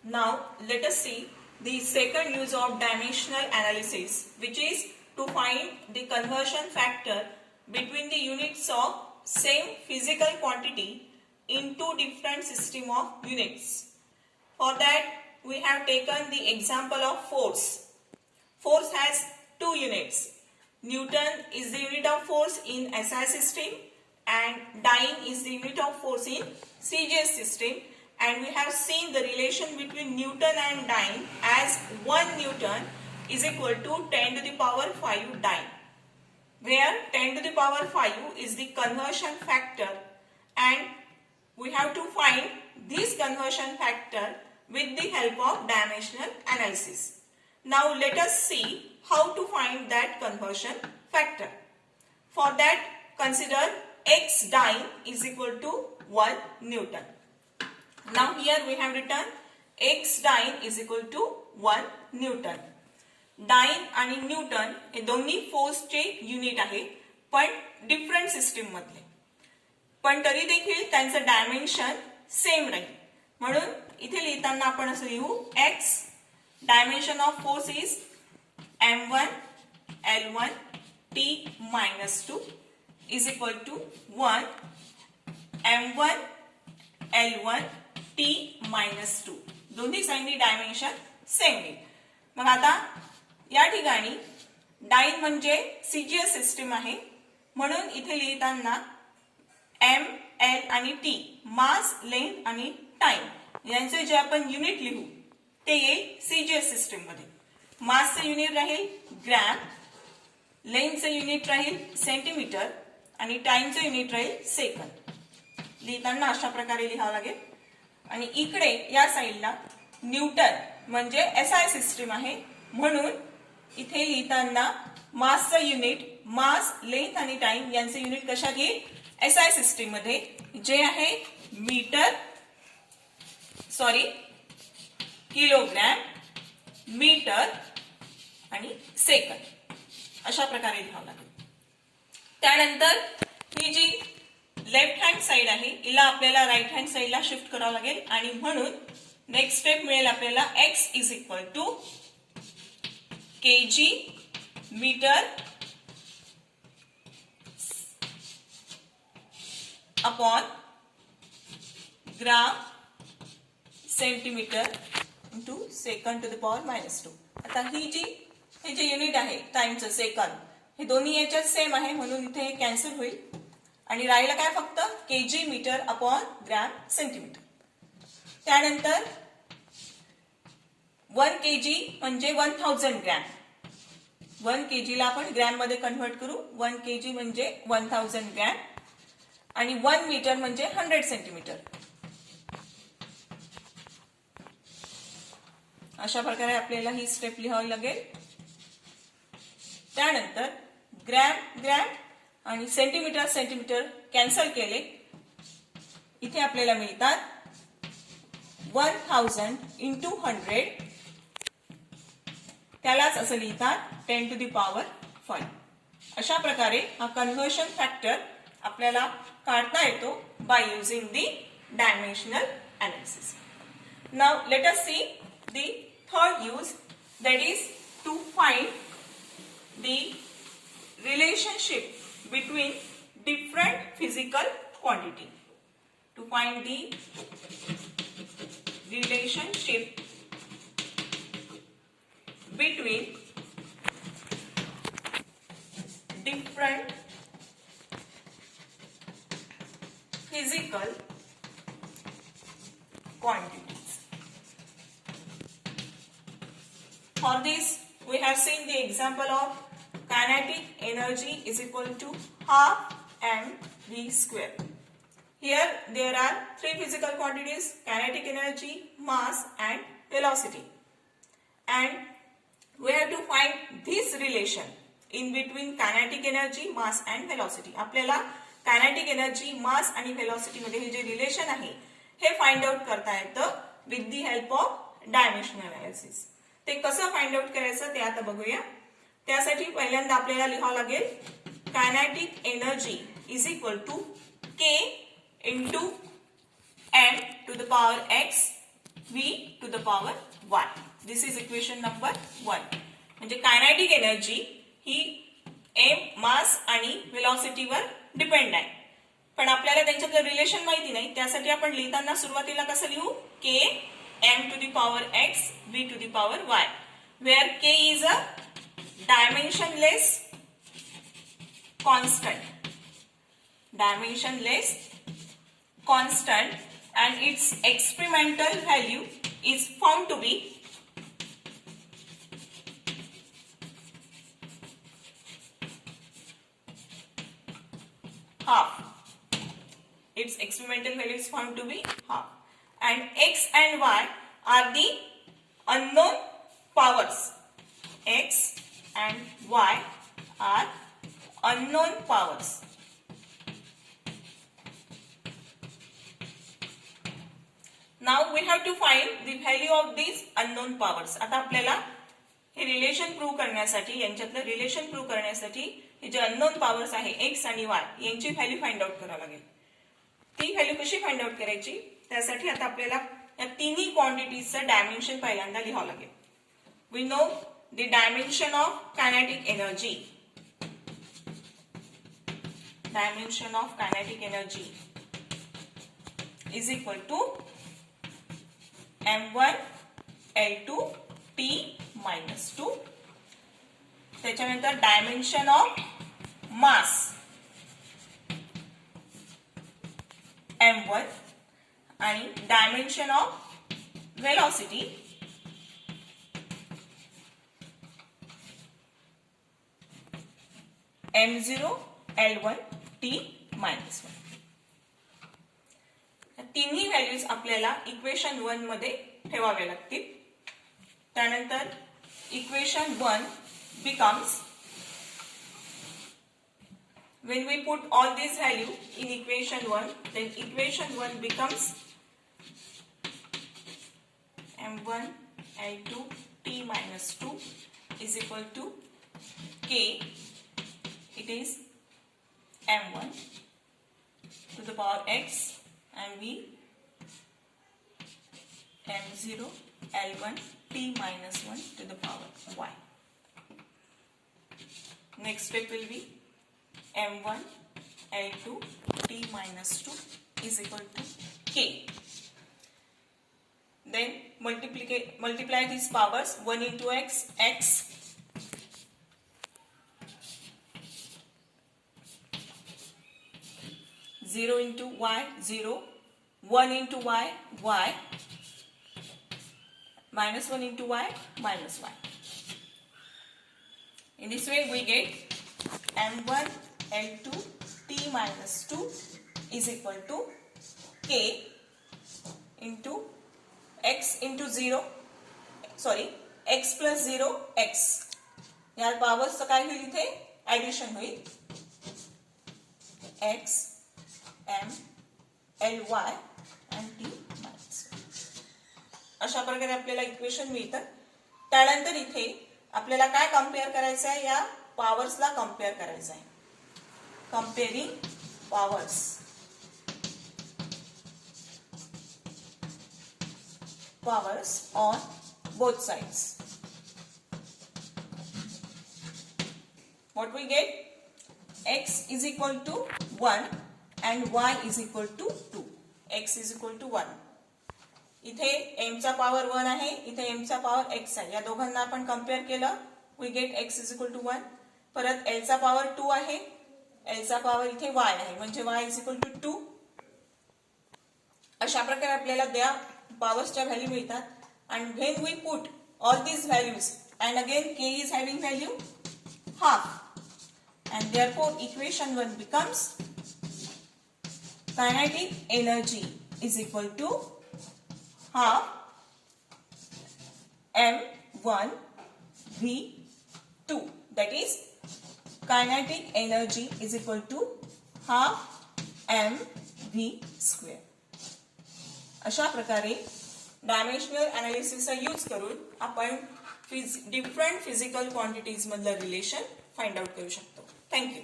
Now let us see the second use of dimensional analysis, which is to find the conversion factor between the units of same physical quantity in two different system of units. For that we have taken the example of force. Force has two units. Newton is the unit of force in SI system and dyne is the unit of force in CGS system, and we have seen the relation between Newton and dyne as 1 Newton is equal to 10 to the power 5 dyne, where 10 to the power 5 is the conversion factor, and we have to find this conversion factor with the help of dimensional analysis. Now let us see how to find that conversion factor. For that, consider x dyne is equal to 1 Newton. Now here we have written x dyne is equal to 1 Newton. Dine आणि Newton हे दोन्ही फोर्सचे unit आहे, पण different system मधले, पण तरी देखील त्यांचं डायमेन्शन सेम राहील. म्हणून इथे लिहिताना आपण असं लिहू x dimension of force is m1 l1 t-2 is equal to 1 m1 l1 t-2. दोन्ही साइडनी डायमेन्शन सेम येईल. मग आता या ठिकाणी डाइन म्हणजे सीजीएस सिस्टीम आहे, म्हणून इथे लिहिताना एम एल आणि टी मास लेंथ आणि टाइम यांचे जे आपण युनिट लिहू ते येईल सीजीएस सिस्टीम मध्ये. मासचे युनिट राहील ग्रॅम, लेंथचे युनिट राहील सेंटीमीटर आणि टाइमचे युनिट राहील सेकंद. लिहिताना अशा प्रकारे लिहावं लागेल. आणि इकडे या साइडला न्यूटन म्हणजे एसआय सिस्टीम आहे, म्हणून इथे लिहिताना मासचं युनिट मास लेंथ आणि टाइम यांचे युनिट कशात येईल एसआय सिस्टीम मध्ये, जे आहे मीटर किलोग्रॅम मीटर आणि सेकंद. अशा प्रकारे लिहावं लागेल. त्यानंतर ही जी लेफ्ट हँड साइड आहे हिला आपल्याला राईट हँड साइडला शिफ्ट करावं लागेल, आणि म्हणून नेक्स्ट स्टेप मिळेल आपल्याला x is equal to kg metre upon gram centimetre into second to the power -2. आता हे जे युनिट आहे टाइमचं सेकंद हे दोन्ही याच्यात सेम आहे, म्हणून इथे कॅन्सल होईल आणि राहिलं काय फक्त KG metre upon gram centimetre. त्यानंतर 1 kg म्हणजे 1000 ग्रॅम. 1 kg ला आपण ग्रॅम मध्ये कन्व्हर्ट करू. 1 kg म्हणजे 1000 ग्रॅम आणि 1 मीटर म्हणजे 100 सेंटीमीटर. अशा प्रकारे आपल्याला ही स्टेप लिहावी लागेल. त्यानंतर ग्रॅम आणि सेंटीमीटर कॅन्सल केले, इथे आपल्याला मिळतात 1000 इंटू 100, त्यालाच असं लिहितात 10 टू द पॉवर 5. अशा प्रकारे हा कन्व्हर्शन फॅक्टर आपल्याला काढता येतो by using the dimensional analysis. Now let us see the third use, that is to find the relationship between different physical quantity. To find the relationship between different physical quantities. For this we have seen the example of kinetic energy is equal to half mv square. Here there are three physical quantities: kinetic energy, mass and velocity, and we have to find this relation in between kinetic energy, mass and velocity. आपल्याला kinetic energy, mass आणि velocity मध्ये हे जे relation आहे हे find out करता येतं with the help of dimensional analysis. ते कसं फाइंड आउट करायचं ते आता बघूया. त्यासाठी पहिल्यांदा आपल्याला लिहावं लागेल kinetic energy is equal to k into m to the power x v to the power y. This is equation number 1. म्हणजे कायनेटिक एनर्जी ही m मास आणि वेलोसिटीवर डिपेंड आहे. पण आपल्याला त्यांच्यातलं रिलेशन माहिती नाही, त्यासाठी आपण लिहिताना सुरुवातीला कसं लिहू, k m to the power x v to the power y, where k is a dimensionless constant and its experimental value is found to be half. Its experimental value is found to be half. And x and y are the unknown powers. X and y are unknown powers. Now we have to find the value of these unknown powers. आता आपल्याला हे relation prove करण्यासाठी, यांच्यातलं relation prove करण्यासाठी हे जे unknown powers आहे x आणि y यांची व्हॅल्यू फाइंड आउट करावी लागेल. ती व्हॅल्यू कशी फाइंड आउट करायची, त्यासाठी आता आपल्याला या तिन्ही क्वांटिटीजचं डायमेन्शन पहिल्यांदा लिहावं लागेल. We know the dimension of kinetic energy. Dimension of kinetic energy is equal to m1 l2 t minus 2. त्याच्यानंतर डायमेन्शन ऑफ मास m1 आणि dimension of velocity m0 l1 t minus 1. तिन्ही व्हॅल्यूज आपल्याला equation 1 मध्ये ठेवाव्या लागतील. त्यानंतर equation 1 becomes, when we put all these value in equation 1, then equation 1 becomes m1 l2 t minus 2 is equal to k. It is m1 to the power x and v m0 l1 t minus 1 to the power y. Next step will be m1 l2 t minus 2 is equal to k. Then multiply these powers, 1 into x, x, 0 into y, 0, 1 into y, y, minus 1 into y, minus y. In this way we get m1 l2 t minus 2 is equal to k into x into 0, sorry, x plus 0 x. या पावर्सचं काय होईल, इथे addition होईल, x m l y and t minus. अशा प्रकारे आपल्याला equation मिळतं. त्यानंतर इथे आपल्याला काय कम्पेअर करायचं आहे, या पॉवर्सला कम्पेअर करायचं आहे. Comparing powers on both sides. What we get? X is equal to 1 and y is equal to 2. X is equal to 1. इथे m चा पॉवर 1 आहे, इथे m चा पॉवर x आहे. या दोघांना आपण कंपेअर केलं, we get x is equal to 1. परत l चा पॉवर 2 आहे, l चा पॉवर इथे y आहे, म्हणजे y is equal to 2. अशा प्रकारे आपल्याला त्या पॉवर्सच्या व्हॅल्यू मिळतात. and when we put all these values, and again k is having value half, and therefore equation 1 becomes kinetic energy is equal to half m1 v2. That is, kinetic energy is equal to half mv square. अशा प्रकारे dimensional एनालिसिसचा use करून आपण different physical quantities मधलं relation find out करू शकतो. Thank you.